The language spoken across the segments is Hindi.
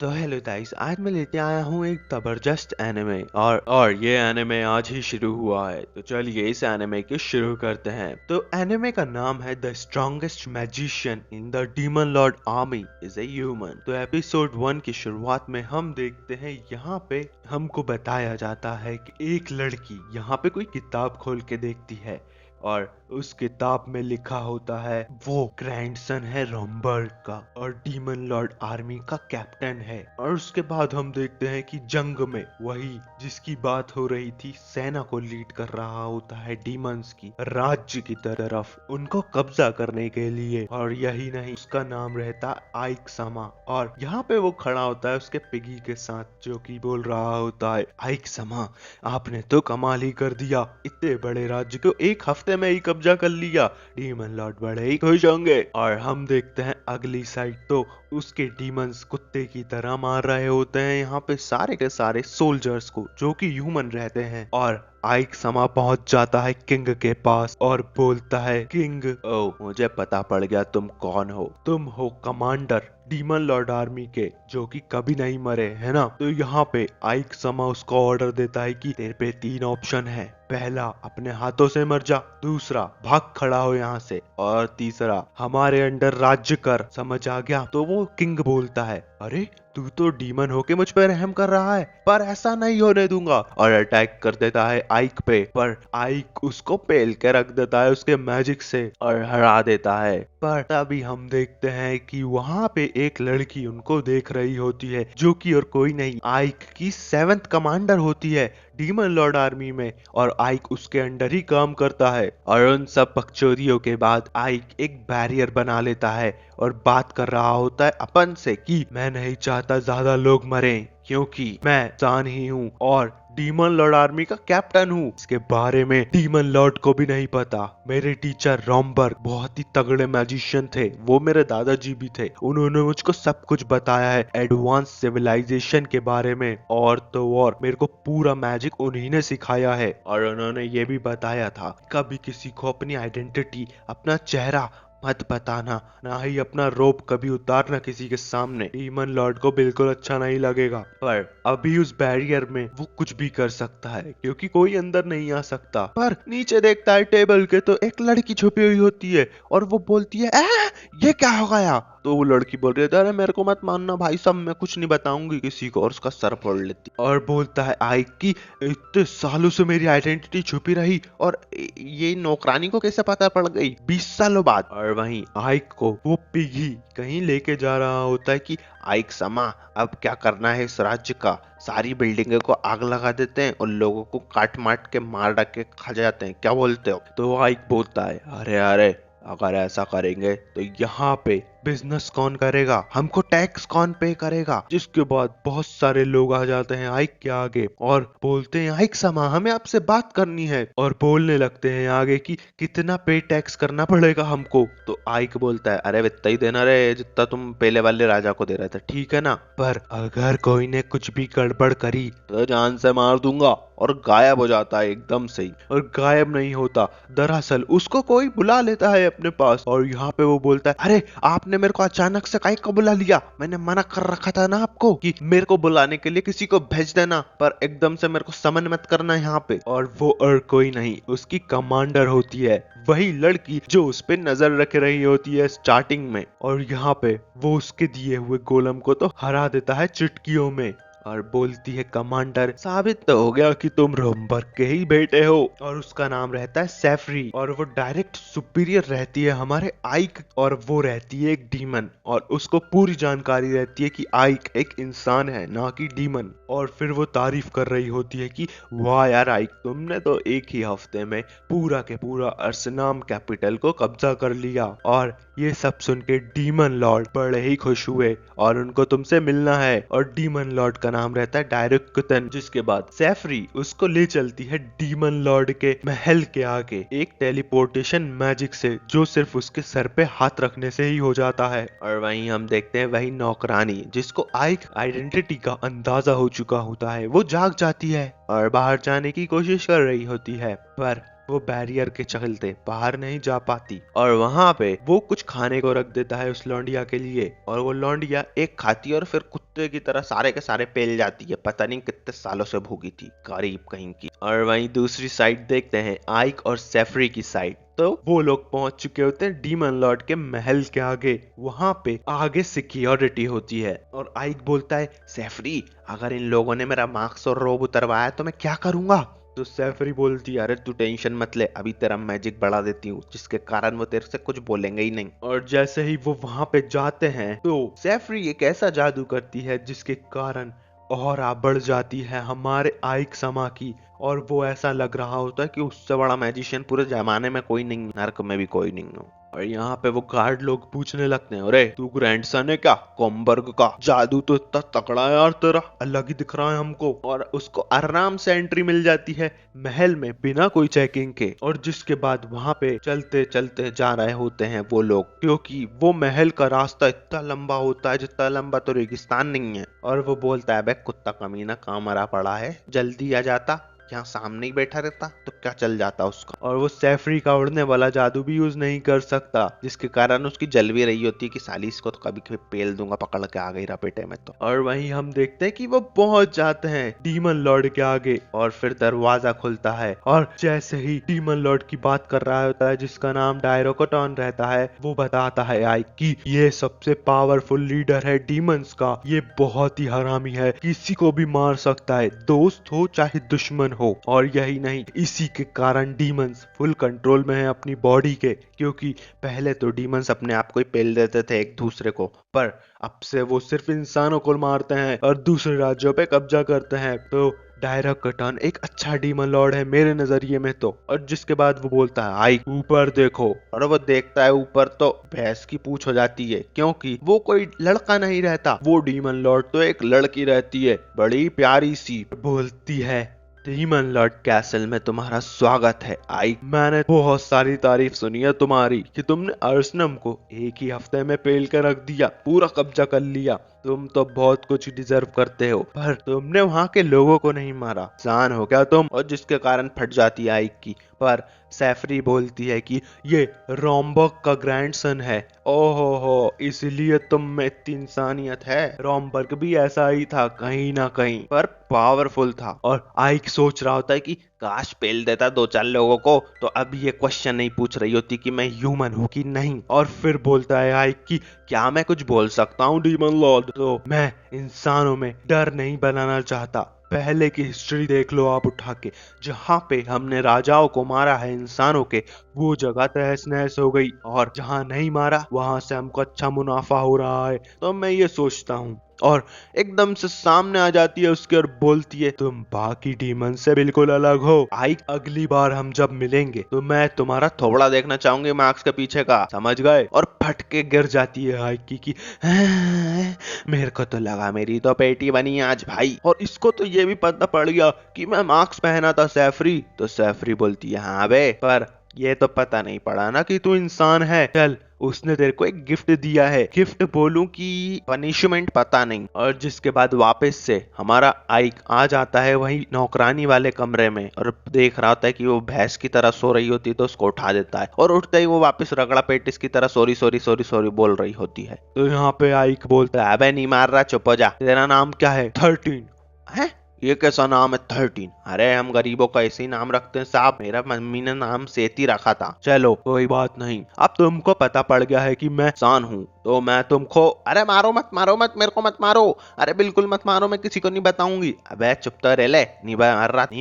तो हेलो गाइस, आज मैं लेके आया हूँ एक जबरदस्त एनिमे और ये एनिमे आज ही शुरू हुआ है। तो चलिए इस एनिमे की शुरू करते हैं। तो एनिमे का नाम है the strongest magician in the demon Lord army is a human. तो एपिसोड 1 की शुरुआत में हम देखते हैं, यहाँ पे हमको बताया जाता है कि एक लड़की यहाँ पे कोई किताब खोल के देखती है और उस किताब में लिखा होता है वो ग्रैंडसन है रॉम्बर्ग का और डीमन लॉर्ड आर्मी का कैप्टन है। और उसके बाद हम देखते हैं कि जंग में वही जिसकी बात हो रही थी सेना को लीड कर रहा होता है डीमंस की राज्य की तरफ उनको कब्जा करने के लिए। और यही नहीं, उसका नाम रहता आइक समा और यहाँ पे वो खड़ा होता है उसके पिगी के साथ, जो कि बोल रहा होता है आइक समा, आपने तो कमाल ही कर दिया, इतने बड़े राज्य को एक हफ्ते में ही कब्जा कर लिया, डीमन लॉर्ड बड़े ही खुश होंगे। और हम देखते हैं अगली साइड, तो उसके डीमंस कुत्ते की तरह मार रहे होते हैं यहाँ पे सारे के सारे सोल्जर्स को जो कि ह्यूमन रहते हैं। और आइक समा पहुंच जाता है किंग के पास और बोलता है, किंग, ओ मुझे पता पड़ गया तुम कौन हो, तुम हो कमांडर डीमन लॉर्ड आर्मी के जो कि कभी नहीं मरे, है ना। तो यहाँ पे आइक समा उसको ऑर्डर देता है कि तेरे पे 3 ऑप्शन है, पहला अपने हाथों से मर जा, दूसरा भाग खड़ा हो यहाँ से, और तीसरा हमारे अंडर राज्य कर, समझ आ गया। तो वो किंग बोलता है, अरे तू तो डीमन होके मुझ पर रहम कर रहा है, पर ऐसा नहीं होने दूंगा, और अटैक कर देता है आइक पे। पर आइक उसको पेल के रख देता है उसके मैजिक से और हरा देता है। पर तभी हम देखते हैं कि वहां पे एक लड़की उनको देख रही होती है जो कि और कोई नहीं आइक की 7th कमांडर होती है डीमन लॉर्ड आर्मी में, और आइक उसके अंडर ही काम करता है। और उन सब पगचौदियों के बाद आइक एक बैरियर बना लेता है और बात कर रहा होता है अपन से कि मैं नहीं चाहता ज्यादा लोग मरें क्योंकि मैं इंसान ही हूँ और डीमन लॉर्ड आर्मी का कैप्टन हूँ। इसके बारे में डीमन लॉर्ड को भी नहीं पता। मेरे टीचर रॉम्बर्ग बहुत ही तगड़े मैजिशियन थे, वो मेरे दादाजी भी थे, उन्होंने मुझको सब कुछ बताया है एडवांस सिविलाइजेशन के बारे में, और तो और मेरे को पूरा मैजिक उन्हीं ने सिखाया है। और उन्होंने ये भी बताया था कभी किसी को अपनी आइडेंटिटी, अपना चेहरा मत बताना, ना ही अपना रोब कभी उतारना किसी के सामने, डीमन लॉर्ड को बिल्कुल अच्छा नहीं लगेगा। पर अभी उस बैरियर में वो कुछ भी कर सकता है क्योंकि कोई अंदर नहीं आ सकता। पर नीचे देखता है टेबल के तो एक लड़की छुपी हुई होती है और वो बोलती है, ये क्या हो गया। तो वो लड़की बोल रही है, अरे मेरे को मत मानना भाई साहब, मैं कुछ नहीं बताऊंगी किसी को, और उसका सर फोड़ लेती और बोलता है आइक की इतने सालों से मेरी आइडेंटिटी छुपी रही और ये नौकरानी को कैसे पता पड़ गई 20 सालों बाद। और वहीं आइक को वो पिगी कहीं लेके जा रहा होता है कि आइक समा, अब क्या करना है इस राज्य का, सारी बिल्डिंगों को आग लगा देते हैं और लोगों को काट माट के मार डाक के खा जाते हैं, क्या बोलते हो। तो आइक बोलता है, अरे अरे अगर ऐसा करेंगे तो यहाँ पे बिजनेस कौन करेगा, हमको टैक्स कौन पे करेगा। जिसके बाद बहुत सारे लोग आ जाते हैं आइक के आगे और बोलते हैं, आइक समा हमें आपसे बात करनी है, और बोलने लगते हैं आगे कि कितना पे टैक्स करना पड़ेगा हमको। तो आइक बोलता है, अरे इतना ही देना रे जितना तुम पहले वाले राजा को दे रहे थे, ठीक है ना, पर अगर कोई ने कुछ भी गड़बड़ करी तो जान से मार दूंगा। और गायब हो जाता है एकदम से ही, और गायब नहीं होता, दरअसल उसको कोई बुला लेता है अपने पास। और यहाँ पे वो बोलता है, अरे आपने मेरे को अचानक से काहे को बुला लिया, मैंने मना कर रखा था ना आपको कि मेरे को बुलाने के लिए किसी को भेज देना, पर एकदम से मेरे को समन मत करना यहाँ पे। और वो और कोई नहीं, उसकी कमांडर होती है वही लड़की जो उस पे नजर रख रही होती है स्टार्टिंग में। और यहाँ पे वो उसके दिए हुए गोलम को तो हरा देता है चुटकियों में और बोलती है, कमांडर साबित तो हो गया कि तुम रॉम्बर्ग के ही बेटे हो। और उसका नाम रहता है सेफ्री और वो डायरेक्ट सुपीरियर रहती है हमारे आइक, और वो रहती है एक डीमन, और उसको पूरी जानकारी रहती है कि आइक एक इंसान है ना कि डीमन। और फिर वो तारीफ कर रही होती है कि वाह यार आइक, तुमने तो एक ही हफ्ते में पूरा के पूरा अर्सनाम कैपिटल को कब्जा कर लिया। और ये सब सुन के डीमन लॉर्ड बड़े ही खुश हुए और उनको तुमसे मिलना है। और डीमन लॉर्ड का नाम रहता है डायरेक्टन। जिसके बाद सेफ्री उसको ले चलती है डीमन लॉर्ड के महल के आगे एक टेलीपोर्टेशन मैजिक से, जो सिर्फ उसके सर पे हाथ रखने से ही हो जाता है। और वहीं हम देखते हैं वही नौकरानी जिसको आइक आइडेंटिटी का अंदाजा हो चुका होता है, वो जाग जाती है और बाहर जाने की कोशिश कर रही होती है, पर वो बैरियर के चलते बाहर नहीं जा पाती और वहाँ पे वो कुछ खाने को रख देता है उस लौंडिया के लिए और वो लौंडिया एक खाती है और फिर कुत्ते की तरह सारे के सारे पेल जाती है। पता नहीं कितने सालों से भूखी थी गरीब कहीं की। और वहीं दूसरी साइड देखते हैं आइक और सेफ्री की साइड। तो वो लोग पहुंच चुके होते हैं डीमन लॉर्ड के महल के आगे। वहां पे आगे सिक्योरिटी होती है और आइक बोलता है सेफ्री अगर इन लोगों ने मेरा मास्क और रोब उतरवाया तो मैं क्या करूंगा। तो सेफ्री बोलती है अरे तू टेंशन मत ले, अभी तेरा मैजिक बढ़ा देती हूँ जिसके कारण वो तेरे से कुछ बोलेंगे ही नहीं। और जैसे ही वो वहां पे जाते हैं तो सेफ्री एक ऐसा जादू करती है जिसके कारण औरा बढ़ जाती है हमारे आइक समा की और वो ऐसा लग रहा होता है कि उससे बड़ा मैजिशियन पूरे जमाने में कोई नहीं, नर्क में भी कोई नहीं हो। और यहाँ पे वो गार्ड लोग पूछने लगते हैं अरे तू ग्रैंडसन है क्या कॉमबर्ग का, जादू तो इतना तगड़ा है यार तेरा, अलग ही दिख रहा है हमको। और उसको आराम से एंट्री मिल जाती है महल में बिना कोई चेकिंग के। और जिसके बाद वहां पे चलते चलते जा रहे होते हैं वो लोग, क्योंकि वो महल का रास्ता इतना लंबा होता है जितना लंबा तो रेगिस्तान नहीं है। और वो बोलता है बे कुत्ता कमीना कहाँ मरा पड़ा है, जल्दी आ जाता, यहाँ सामने ही बैठा रहता तो क्या चल जाता उसका। और वो सेफ्री का उड़ने वाला जादू भी यूज नहीं कर सकता जिसके कारण उसकी जल भी रही होती है कि साली इसको तो कभी कभी पेल दूंगा पकड़ के आ गई रपेटे में तो। और वहीं हम देखते हैं कि वो पहुंच जाते हैं डीमन लॉर्ड के आगे और फिर दरवाजा खुलता है और जैसे ही डीमन लॉर्ड की बात कर रहा होता है जिसका नाम डायरोकोटॉन रहता है, वो बताता है आइक कि ये सबसे पावरफुल लीडर है डीमंस का, ये बहुत ही हरामी है, किसी को भी मार सकता है, दोस्त हो चाहे दुश्मन हो। और यही नहीं, इसी के कारण डीमंस फुल कंट्रोल में है अपनी बॉडी के, क्योंकि पहले तो डीमंस अपने आप को ही पेल देते थे एक दूसरे को, पर अब से वो सिर्फ इंसानों को मारते हैं और दूसरे राज्यों पे कब्जा करते हैं। तो डायरोकोटॉन एक अच्छा डीमन लॉर्ड है मेरे नजरिए में तो। और जिसके बाद वो बोलता है आई ऊपर देखो, और वो देखता है ऊपर तो भैंस की पूंछ हो जाती है, क्योंकि वो कोई लड़का नहीं रहता, वो डीमन लॉर्ड तो एक लड़की रहती है बड़ी प्यारी सी। बोलती है डीमन लॉर्ड कैसल में तुम्हारा स्वागत है आई, मैंने बहुत सारी तारीफ सुनी है तुम्हारी कि तुमने अर्सनम को एक ही हफ्ते में पेल कर रख दिया, पूरा कब्जा कर लिया, तुम तो बहुत कुछ डिजर्व करते हो, पर तुमने वहां के लोगों को नहीं मारा, जान हो क्या तुम। और जिसके कारण फट जाती है आइक की। पर सेफ्री बोलती है कि ये रोम्बर्ग का ग्रैंडसन है, ओहो हो इसलिए तुम में इतनी इंसानियत है, रोम्बर्ग भी ऐसा ही था कहीं ना कहीं, पर पावरफुल था। और आइक सोच रहा होता है कि काश पेल देता दो चार लोगों को तो अब ये क्वेश्चन नहीं पूछ रही होती कि मैं ह्यूमन हूँ कि नहीं। और फिर बोलता है आइक कि क्या मैं कुछ बोल सकता हूँ डीमन लॉर्ड, तो मैं इंसानों में डर नहीं बनाना चाहता, पहले की हिस्ट्री देख लो आप उठा के, जहाँ पे हमने राजाओं को मारा है इंसानों के, वो जगह तहस नहस हो गई, और जहाँ नहीं मारा वहां से हमको अच्छा मुनाफा हो रहा है। तो मैं ये सोचता हूँ। और एकदम से सामने आ जाती है उसके और बोलती है तुम बाकी डीमन से बिल्कुल अलग हो आइक, अगली बार हम जब मिलेंगे तो मैं तुम्हारा थोबड़ा देखना चाहूंगी मार्क्स के पीछे का, समझ गए। और फट के गिर जाती है आइक की मेरे को तो लगा मेरी तो पेटी बनी आज भाई। और इसको तो ये भी पता पड़ गया कि मैं मार्क्स पहना था सेफ्री। तो सेफ्री बोलती है हाँ बे, पर ये तो पता नहीं पड़ा ना कि तू इंसान है, चल उसने तेरे को एक गिफ्ट दिया है, गिफ्ट बोलूं कि पनिशमेंट पता नहीं। और जिसके बाद वापस से हमारा आइक आ जाता है वही नौकरानी वाले कमरे में और देख रहा होता है कि वो भैंस की तरह सो रही होती है, तो उसको उठा देता है और उठते ही वो वापस रगड़ा पेटिस की तरह सॉरी सॉरी सॉरी सॉरी बोल रही होती है। तो यहाँ पे आइक बोलता है अबे नहीं मार रहा, चुप हो जा, तेरा नाम क्या है? 13 है, ये कैसा नाम है 13? अरे हम गरीबों का ऐसे ही नाम रखते हैं साहब, मेरा मम्मी ने नाम सेती रखा था। चलो कोई बात नहीं, अब तुमको पता पड़ गया है कि मैं इंसान हूँ, तो मैं तुमको अरे मारो मत मेरे को मत मारो, अरे बिल्कुल मत मारो, मैं किसी को नहीं बताऊंगी। अबे चुप तो रह ले, नहीं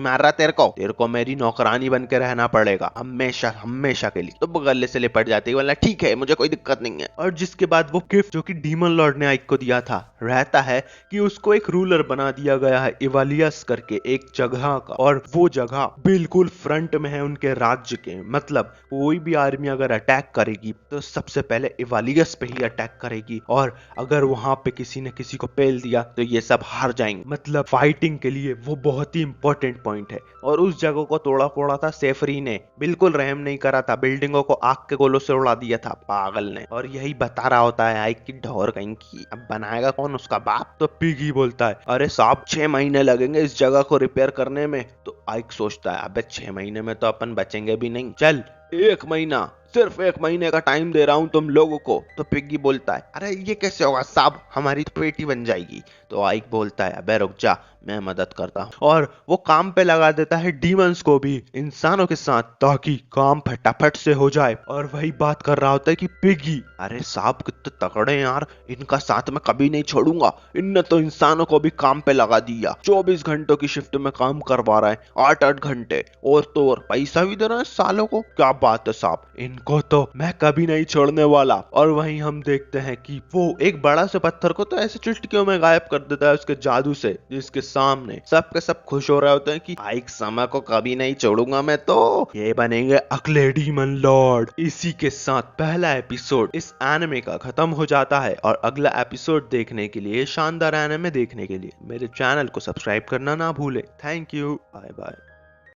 मार रहा तेरे को मेरी नौकरानी बन के रहना पड़ेगा हमेशा हमेशा के लिए। तो गले से लिपट जाती है, बोला ठीक है मुझे कोई दिक्कत नहीं है। और जिसके बाद वो गिफ्ट जो कि डीमन लॉर्ड ने आइक को दिया था रहता है कि उसको एक रूलर बना दिया गया है इवालियस करके एक जगह का, और वो जगह बिल्कुल फ्रंट में है उनके राज्य के, मतलब कोई भी आर्मी अगर अटैक करेगी तो सबसे पहले इवालियस पे ही अटैक करेगी और अगर वहां पे किसी ने किसी को पेल दिया तो ये सब हार जाएंगे। मतलब फाइटिंग के लिए वो बहुत ही इंपॉर्टेंट पॉइंट है। और उस जगह को तोड़ा फोड़ा था सेफरी ने, बिल्कुल रहम नहीं करा था, बिल्डिंगों को आग के गोलों से उड़ा दिया था पागल ने। और यही बता रहा होता है आइक की ढोर कहीं की, अब बनाएगा कौन उसका बाप। तो पिगी बोलता है अरे साहब 6 महीने लगेंगे इस जगह को रिपेयर करने में। तो आइक सोचता है अबे 6 महीने में तो अपन बचेंगे भी नहीं, चल 1 महीना, सिर्फ 1 महीने का टाइम दे रहा हूं तुम लोगों को। तो पिग्गी बोलता है अरे ये कैसे होगा साहब, हमारी तो पेटी बन जाएगी। तो आइक बोलता है अबे रुक जा, मैं मदद करता हूँ। और वो काम पे लगा देता है डीमंस को भी इंसानों के साथ, ताकि काम फटाफट से हो जाए। और वही बात कर रहा होता है कि पिग्गी अरे साहब कितने तगड़े यार, इनका साथ मैं कभी नहीं छोड़ूंगा, इनने तो इंसानों को भी काम पे लगा दिया, 24 घंटों की शिफ्ट में काम करवा रहा है, 8-8 घंटे, और तो और पैसा भी दे रहा है सालों को, क्या बात है साहब, इनको तो मैं कभी नहीं छोड़ने वाला। और वहीं हम देखते हैं कि वो एक बड़ा से पत्थर को तो ऐसे चुटकियों में गायब कर देता है उसके जादू से, जिसके सामने सबके सब खुश हो रहे होते हैं कि आइक समय को कभी नहीं छोड़ूंगा मैं, तो ये बनेंगे अगले डीमन लॉर्ड। इसी के साथ पहला एपिसोड इस एनिमे का खत्म हो जाता है। और अगला एपिसोड देखने के लिए, शानदार एनिमे देखने के लिए मेरे चैनल को सब्सक्राइब करना ना भूले। Thank you, bye bye.